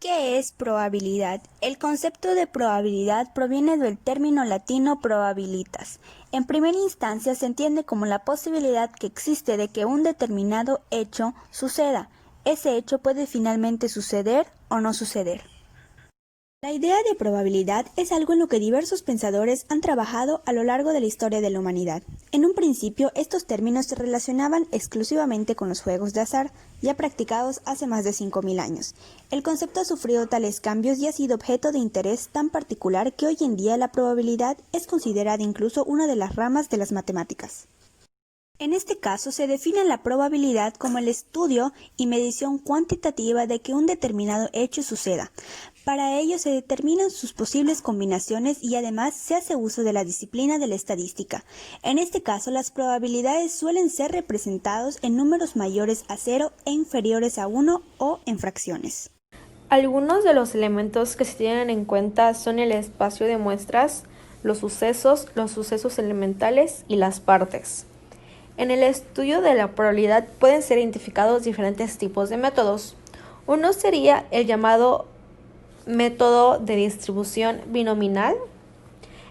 ¿Qué es probabilidad? El concepto de probabilidad proviene del término latino probabilitas. En primera instancia se entiende como la posibilidad que existe de que un determinado hecho suceda. Ese hecho puede finalmente suceder o no suceder. La idea de probabilidad es algo en lo que diversos pensadores han trabajado a lo largo de la historia de la humanidad. En un principio, estos términos se relacionaban exclusivamente con los juegos de azar, ya practicados hace más de 5.000 años. El concepto ha sufrido tales cambios y ha sido objeto de interés tan particular que hoy en día la probabilidad es considerada incluso una de las ramas de las matemáticas. En este caso se define la probabilidad como el estudio y medición cuantitativa de que un determinado hecho suceda. Para ello se determinan sus posibles combinaciones y además se hace uso de la disciplina de la estadística. En este caso las probabilidades suelen ser representados en números mayores a 0 e inferiores a 1 o en fracciones. Algunos de los elementos que se tienen en cuenta son el espacio de muestras, los sucesos elementales y las partes. En el estudio de la probabilidad pueden ser identificados diferentes tipos de métodos. Uno sería el llamado método de distribución binominal.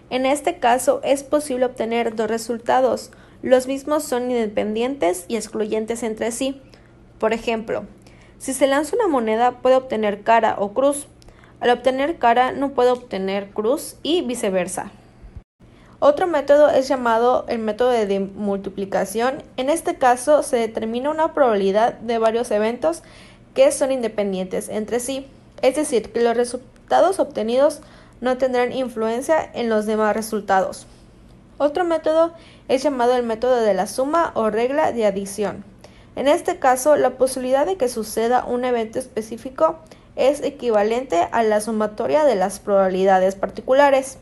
En este caso es posible obtener dos resultados. Los mismos son independientes y excluyentes entre sí. Por ejemplo, si se lanza una moneda puede obtener cara o cruz. Al obtener cara no puede obtener cruz y viceversa. Otro método es llamado el método de multiplicación. En este caso se determina una probabilidad de varios eventos que son independientes entre sí, es decir, que los resultados obtenidos no tendrán influencia en los demás resultados. Otro método es llamado el método de la suma o regla de adición. En este caso, la posibilidad de que suceda un evento específico es equivalente a la sumatoria de las probabilidades particulares.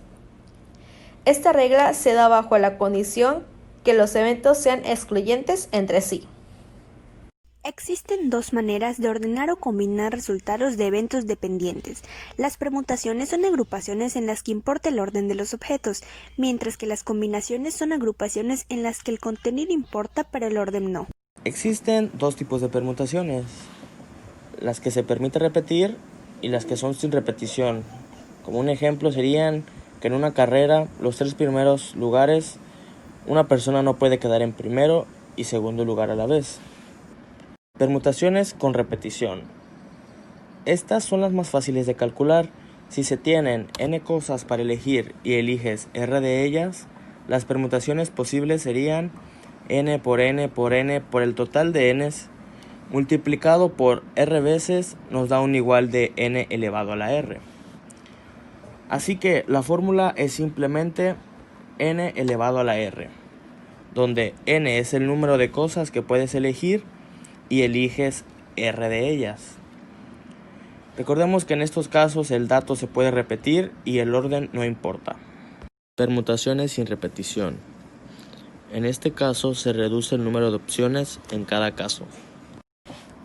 Esta regla se da bajo la condición que los eventos sean excluyentes entre sí. Existen dos maneras de ordenar o combinar resultados de eventos dependientes. Las permutaciones son agrupaciones en las que importa el orden de los objetos, mientras que las combinaciones son agrupaciones en las que el contenido importa pero el orden no. Existen dos tipos de permutaciones, las que se permite repetir y las que son sin repetición. Como un ejemplo serían que en una carrera, los 3 primeros lugares, una persona no puede quedar en primero y segundo lugar a la vez. Permutaciones con repetición. Estas son las más fáciles de calcular. Si se tienen n cosas para elegir y eliges r de ellas, las permutaciones posibles serían n por n por n por el total de n's multiplicado por r veces nos da un igual de n elevado a la r. Así que la fórmula es simplemente n elevado a la r, donde n es el número de cosas que puedes elegir y eliges r de ellas. Recordemos que en estos casos el dato se puede repetir y el orden no importa. Permutaciones sin repetición. En este caso se reduce el número de opciones en cada caso.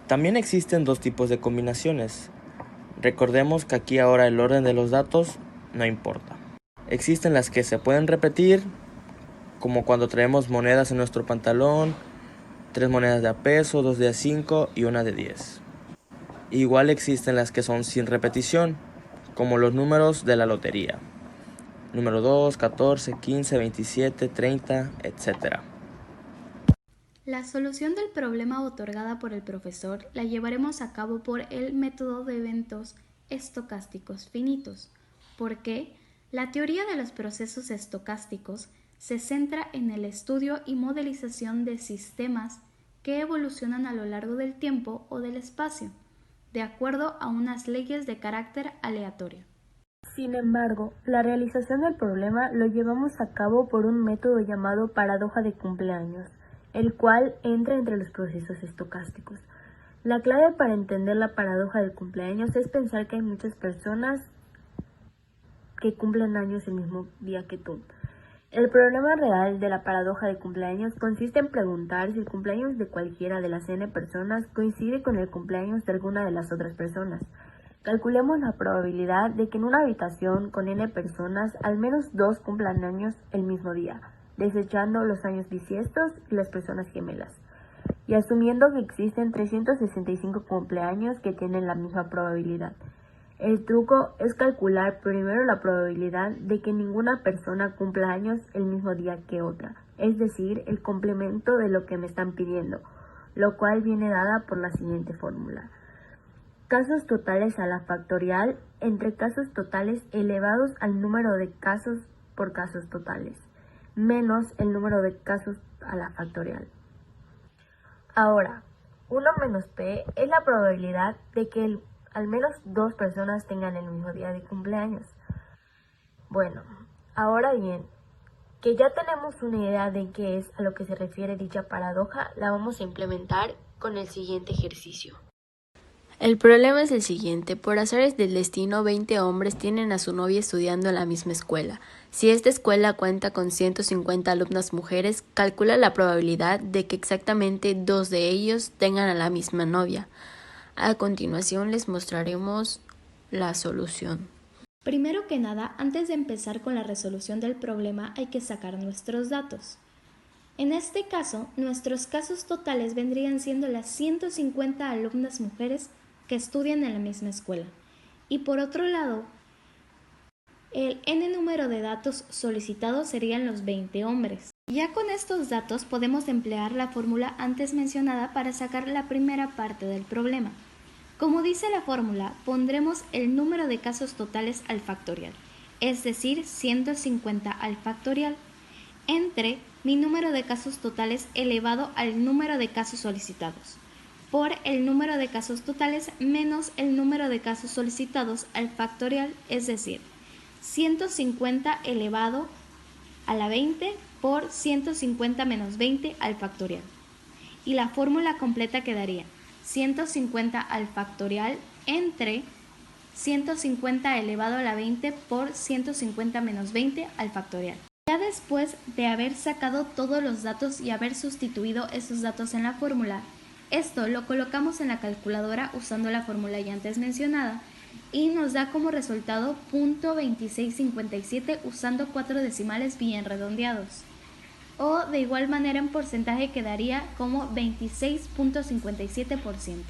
También existen dos tipos de combinaciones. Recordemos que aquí ahora el orden de los datos no importa. Existen las que se pueden repetir, como cuando traemos monedas en nuestro pantalón, 3 monedas de a peso, 2 de a 5 y una de 10. Igual existen las que son sin repetición, como los números de la lotería. Número 2, 14, 15, 27, 30, etc. La solución del problema otorgada por el profesor la llevaremos a cabo por el método de eventos estocásticos finitos, porque la teoría de los procesos estocásticos se centra en el estudio y modelización de sistemas que evolucionan a lo largo del tiempo o del espacio, de acuerdo a unas leyes de carácter aleatorio. Sin embargo, la realización del problema lo llevamos a cabo por un método llamado paradoja de cumpleaños, el cual entra entre los procesos estocásticos. La clave para entender la paradoja del cumpleaños es pensar que hay muchas personas que cumplen años el mismo día que tú. El problema real de la paradoja de cumpleaños consiste en preguntar si el cumpleaños de cualquiera de las n personas coincide con el cumpleaños de alguna de las otras personas. Calculemos la probabilidad de que en una habitación con n personas al menos 2 cumplan años el mismo día, desechando los años bisiestos y las personas gemelas, y asumiendo que existen 365 cumpleaños que tienen la misma probabilidad. El truco es calcular primero la probabilidad de que ninguna persona cumpla años el mismo día que otra, es decir, el complemento de lo que me están pidiendo, lo cual viene dada por la siguiente fórmula. Casos totales a la factorial entre casos totales elevados al número de casos por casos totales, menos el número de casos a la factorial. Ahora, 1 menos p es la probabilidad de que al menos 2 personas tengan el mismo día de cumpleaños. Bueno, ahora bien, que ya tenemos una idea de qué es a lo que se refiere dicha paradoja, la vamos a implementar con el siguiente ejercicio. El problema es el siguiente: por azares del destino, 20 hombres tienen a su novia estudiando en la misma escuela. Si esta escuela cuenta con 150 alumnas mujeres, calcula la probabilidad de que exactamente 2 de ellos tengan a la misma novia. A continuación les mostraremos la solución. Primero que nada, antes de empezar con la resolución del problema, hay que sacar nuestros datos. En este caso, nuestros casos totales vendrían siendo las 150 alumnas mujeres que estudian en la misma escuela. Y por otro lado, el n número de datos solicitados serían los 20 hombres. Ya con estos datos podemos emplear la fórmula antes mencionada para sacar la primera parte del problema. Como dice la fórmula, pondremos el número de casos totales al factorial, es decir, 150 al factorial, entre mi número de casos totales elevado al número de casos solicitados, por el número de casos totales menos el número de casos solicitados al factorial, es decir, 150 elevado a la 20 por 150 menos 20 al factorial. Y la fórmula completa quedaría 150 al factorial entre 150 elevado a la 20 por 150 menos 20 al factorial. Ya después de haber sacado todos los datos y haber sustituido esos datos en la fórmula, esto lo colocamos en la calculadora usando la fórmula ya antes mencionada y nos da como resultado .2657 usando 4 decimales bien redondeados. O de igual manera en porcentaje quedaría como 26.57%.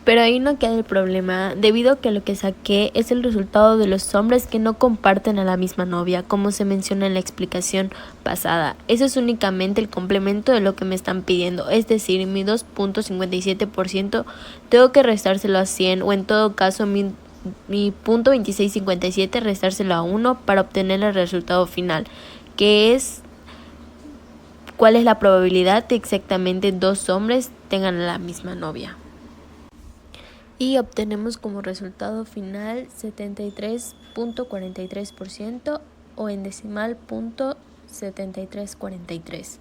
Pero ahí no queda el problema, debido a que lo que saqué es el resultado de los hombres que no comparten a la misma novia, como se menciona en la explicación pasada. Eso es únicamente el complemento de lo que me están pidiendo, es decir, mi 2.57% tengo que restárselo a 100 o en todo caso mi .2657 restárselo a 1 para obtener el resultado final, que es cuál es la probabilidad de exactamente 2 hombres tengan a la misma novia. Y obtenemos como resultado final 73.43% o en decimal .7343.